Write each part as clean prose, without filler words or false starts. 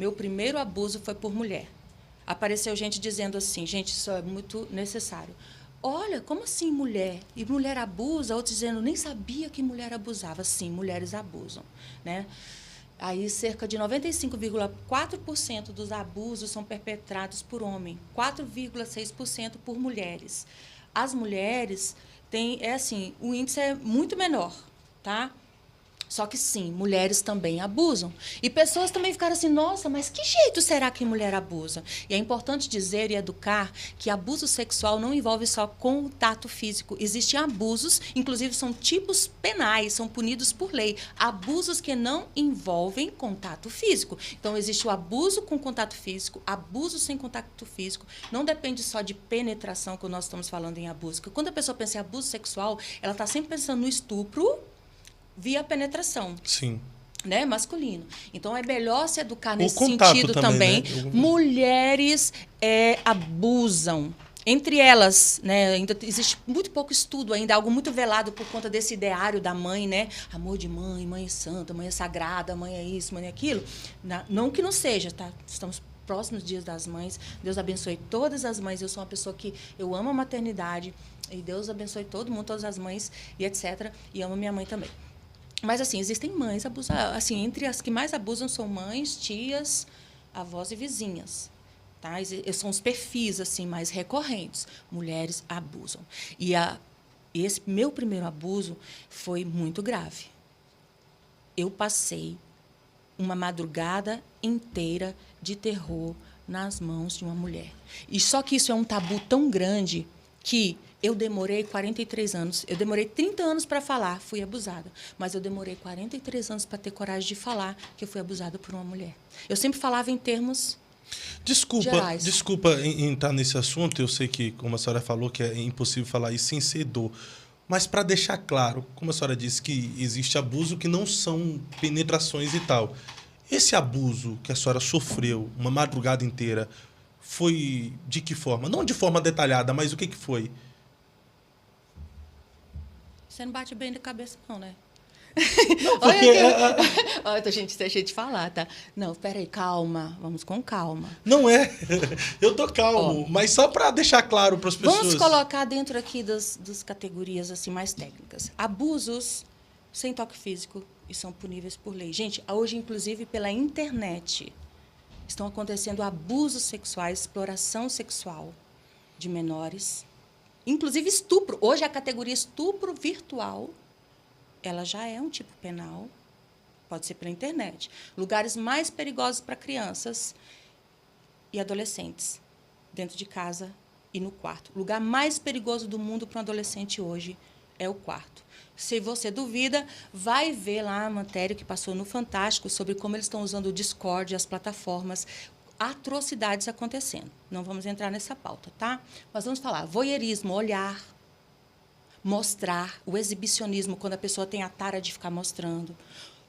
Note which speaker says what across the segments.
Speaker 1: Meu primeiro abuso foi por mulher. Apareceu gente dizendo assim, gente, isso é muito necessário. Olha, como assim mulher? E mulher abusa? Outros dizendo, nem sabia que mulher abusava. Sim, mulheres abusam, né? Aí, cerca de 95,4% dos abusos são perpetrados por homem, 4,6% por mulheres. As mulheres têm, o índice é muito menor, tá? Só que sim, mulheres também abusam. E pessoas também ficaram assim, nossa, mas que jeito será que mulher abusa? E é importante dizer e educar que abuso sexual não envolve só contato físico. Existem abusos, inclusive são tipos penais, são punidos por lei. Abusos que não envolvem contato físico. Então, existe o abuso com contato físico, abuso sem contato físico. Não depende só de penetração, que nós estamos falando em abuso. Porque quando a pessoa pensa em abuso sexual, ela está sempre pensando no estupro via penetração.
Speaker 2: Sim.
Speaker 1: Né, masculino. Então, é melhor se educar
Speaker 2: O
Speaker 1: nesse
Speaker 2: contato
Speaker 1: sentido
Speaker 2: também,
Speaker 1: também.
Speaker 2: né?
Speaker 1: Mulheres abusam. Entre elas, né, ainda existe muito pouco estudo ainda, algo muito velado por conta desse ideário da mãe, né? Amor de mãe, mãe é santa, mãe é sagrada, mãe é isso, mãe é aquilo. Não que não seja, tá? Estamos próximos dias das mães. Deus abençoe todas as mães. Eu sou uma pessoa que eu amo a maternidade. E Deus abençoe todo mundo, todas as mães e etc. E amo minha mãe também. Mas, assim, existem mães abusadas. Assim, entre as que mais abusam são mães, tias, avós e vizinhas. Tá? São os perfis assim, mais recorrentes. Mulheres abusam. E esse meu primeiro abuso foi muito grave. Eu passei uma madrugada inteira de terror nas mãos de uma mulher. E só que isso é um tabu tão grande que eu demorei 43 anos. Eu demorei 30 anos para falar, fui abusada. Mas eu demorei 43 anos para ter coragem de falar que eu fui abusada por uma mulher. Eu sempre falava em termos gerais.
Speaker 2: Desculpa em entrar nesse assunto. Eu sei que, como a senhora falou, que é impossível falar isso sem ser dor. Mas para deixar claro, como a senhora disse que existe abuso que não são penetrações e tal. Esse abuso que a senhora sofreu uma madrugada inteira foi de que forma? Não de forma detalhada, mas o que foi?
Speaker 1: Você não bate bem na cabeça, não, né?
Speaker 2: Não, porque...
Speaker 1: Olha, gente, deixa eu te falar, tá? Não, peraí, calma. Vamos com calma.
Speaker 2: Não é. Eu tô calmo,
Speaker 1: Ó,
Speaker 2: mas só para deixar claro para as pessoas.
Speaker 1: Vamos colocar dentro aqui das categorias assim mais técnicas. Abusos sem toque físico e são puníveis por lei. Gente, hoje, inclusive, pela internet, estão acontecendo abusos sexuais, exploração sexual de menores, inclusive estupro. Hoje, a categoria estupro virtual, ela já é um tipo penal, pode ser pela internet. Lugares mais perigosos para crianças e adolescentes, dentro de casa e no quarto. O lugar mais perigoso do mundo para um adolescente hoje é o quarto. Se você duvida, vai ver lá a matéria que passou no Fantástico sobre como eles estão usando o Discord, as plataformas, atrocidades acontecendo. Não vamos entrar nessa pauta, tá? Mas vamos falar voyeurismo, olhar, mostrar, o exibicionismo, quando a pessoa tem a tara de ficar mostrando,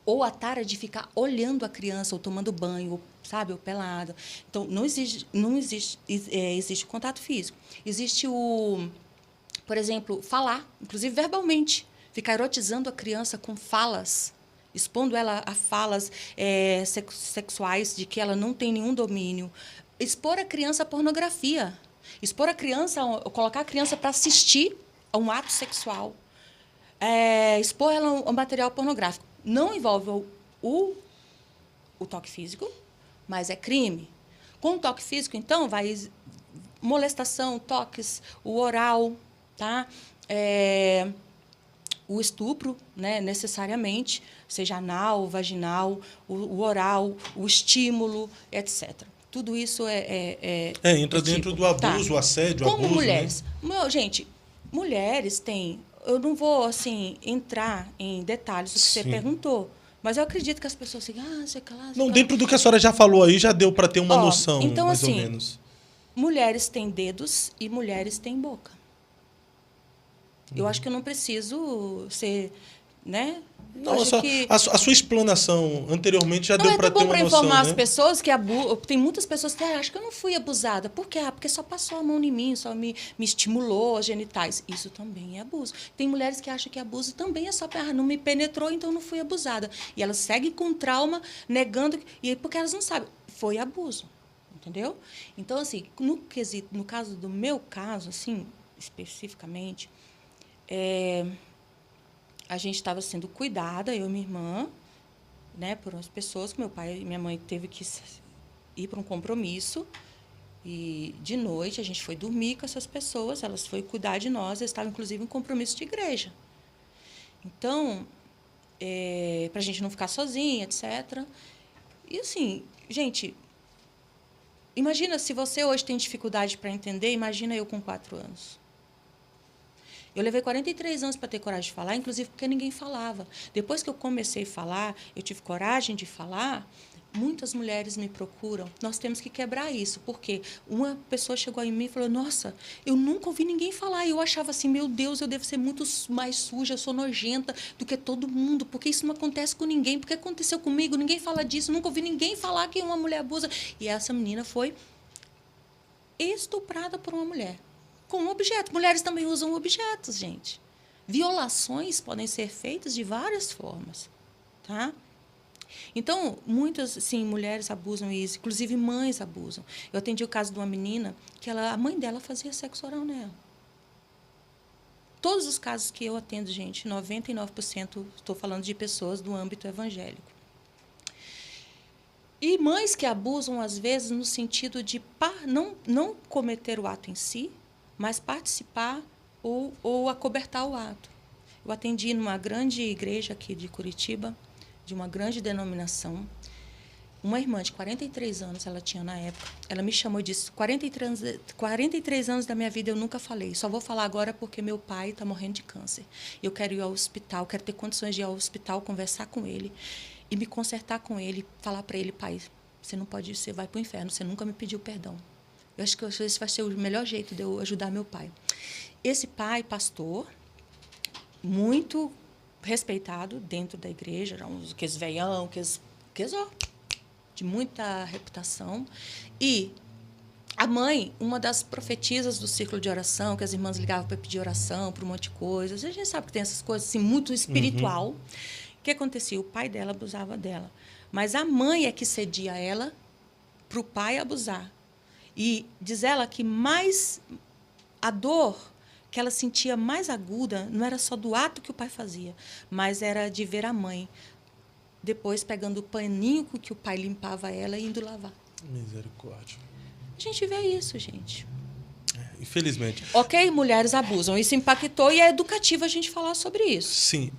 Speaker 1: ou a tara de ficar olhando a criança, ou tomando banho, ou, sabe, ou pelada. Então, existe o contato físico. Existe por exemplo, falar, inclusive verbalmente, ficar erotizando a criança com falas, expondo ela a falas sexuais de que ela não tem nenhum domínio. Expor a criança à pornografia. Expor a criança, colocar a criança para assistir a um ato sexual. Expor ela ao material pornográfico. Não envolve o toque físico, mas é crime. Com o toque físico, então, vai molestação, toques, o oral, tá? O estupro, né, necessariamente, seja anal, vaginal, o oral, o estímulo, etc. Tudo isso
Speaker 2: entra dentro do abuso, o assédio, o
Speaker 1: Como
Speaker 2: abuso,
Speaker 1: mulheres.
Speaker 2: né?
Speaker 1: Gente, mulheres têm... Eu não vou, assim, entrar em detalhes do que você perguntou, mas eu acredito que as pessoas assim, sei que lá...
Speaker 2: Não, dentro do que a senhora já falou aí, já deu para ter uma noção,
Speaker 1: então,
Speaker 2: mais
Speaker 1: assim,
Speaker 2: ou menos.
Speaker 1: Mulheres têm dedos e mulheres têm boca. Eu acho que eu não preciso ser, né,
Speaker 2: Não,
Speaker 1: Acho que
Speaker 2: a sua explanação anteriormente já deu para ter
Speaker 1: bom
Speaker 2: uma
Speaker 1: para
Speaker 2: noção,
Speaker 1: informar
Speaker 2: né?
Speaker 1: as pessoas que tem muitas pessoas que acham que eu não fui abusada. Por quê? Porque só passou a mão em mim, só me estimulou os genitais. Isso também é abuso. Tem mulheres que acham que abuso também é só não me penetrou, então não fui abusada. E elas seguem com trauma, negando, e porque elas não sabem. Foi abuso. Entendeu? Então, assim, no caso do meu caso, assim, especificamente, a gente estava sendo cuidada, eu e minha irmã, né, por umas pessoas que meu pai e minha mãe teve que ir para um compromisso. E, de noite, a gente foi dormir com essas pessoas, elas foram cuidar de nós, eles estavam, inclusive, em compromisso de igreja. Então, para a gente não ficar sozinha, etc. E, assim, gente, imagina se você hoje tem dificuldade para entender, imagina eu com 4 anos. Eu levei 43 anos para ter coragem de falar, inclusive porque ninguém falava. Depois que eu comecei a falar, eu tive coragem de falar, muitas mulheres me procuram. Nós temos que quebrar isso, porque uma pessoa chegou em mim e falou, nossa, eu nunca ouvi ninguém falar. E eu achava assim, meu Deus, eu devo ser muito mais suja, eu sou nojenta do que todo mundo, porque isso não acontece com ninguém. Porque aconteceu comigo, ninguém fala disso, nunca ouvi ninguém falar que uma mulher abusa. E essa menina foi estuprada por uma mulher. Com um objeto. Mulheres também usam objetos, gente. Violações podem ser feitas de várias formas. Tá? Então, muitas, sim, mulheres abusam isso, inclusive mães abusam. Eu atendi o caso de uma menina que a mãe dela fazia sexo oral nela. Todos os casos que eu atendo, gente, 99% estou falando de pessoas do âmbito evangélico. E mães que abusam, às vezes, no sentido de não cometer o ato em si, mas participar ou acobertar o ato. Eu atendi numa grande igreja aqui de Curitiba, de uma grande denominação. Uma irmã de 43 anos, ela tinha na época, ela me chamou e disse, 43 anos da minha vida eu nunca falei, só vou falar agora porque meu pai está morrendo de câncer. Eu quero ir ao hospital, quero ter condições de ir ao hospital, conversar com ele e me consertar com ele, falar para ele, pai, você não pode ir, você vai para o inferno, você nunca me pediu perdão. Eu acho que esse vai ser o melhor jeito de eu ajudar meu pai. Esse pai, pastor, muito respeitado dentro da igreja, aqueles veião, aqueles de muita reputação. E a mãe, uma das profetisas do círculo de oração, que as irmãs ligavam para pedir oração, para um monte de coisas. A gente sabe que tem essas coisas assim, muito espiritual. Uhum. O que acontecia? O pai dela abusava dela. Mas a mãe é que cedia ela para o pai abusar. E diz ela que mais a dor que ela sentia mais aguda não era só do ato que o pai fazia, mas era de ver a mãe depois pegando o paninho com que o pai limpava ela e indo lavar.
Speaker 2: Misericórdia.
Speaker 1: A gente vê isso, gente.
Speaker 2: Infelizmente.
Speaker 1: Ok, mulheres abusam. Isso impactou e é educativo a gente falar sobre isso.
Speaker 2: Sim.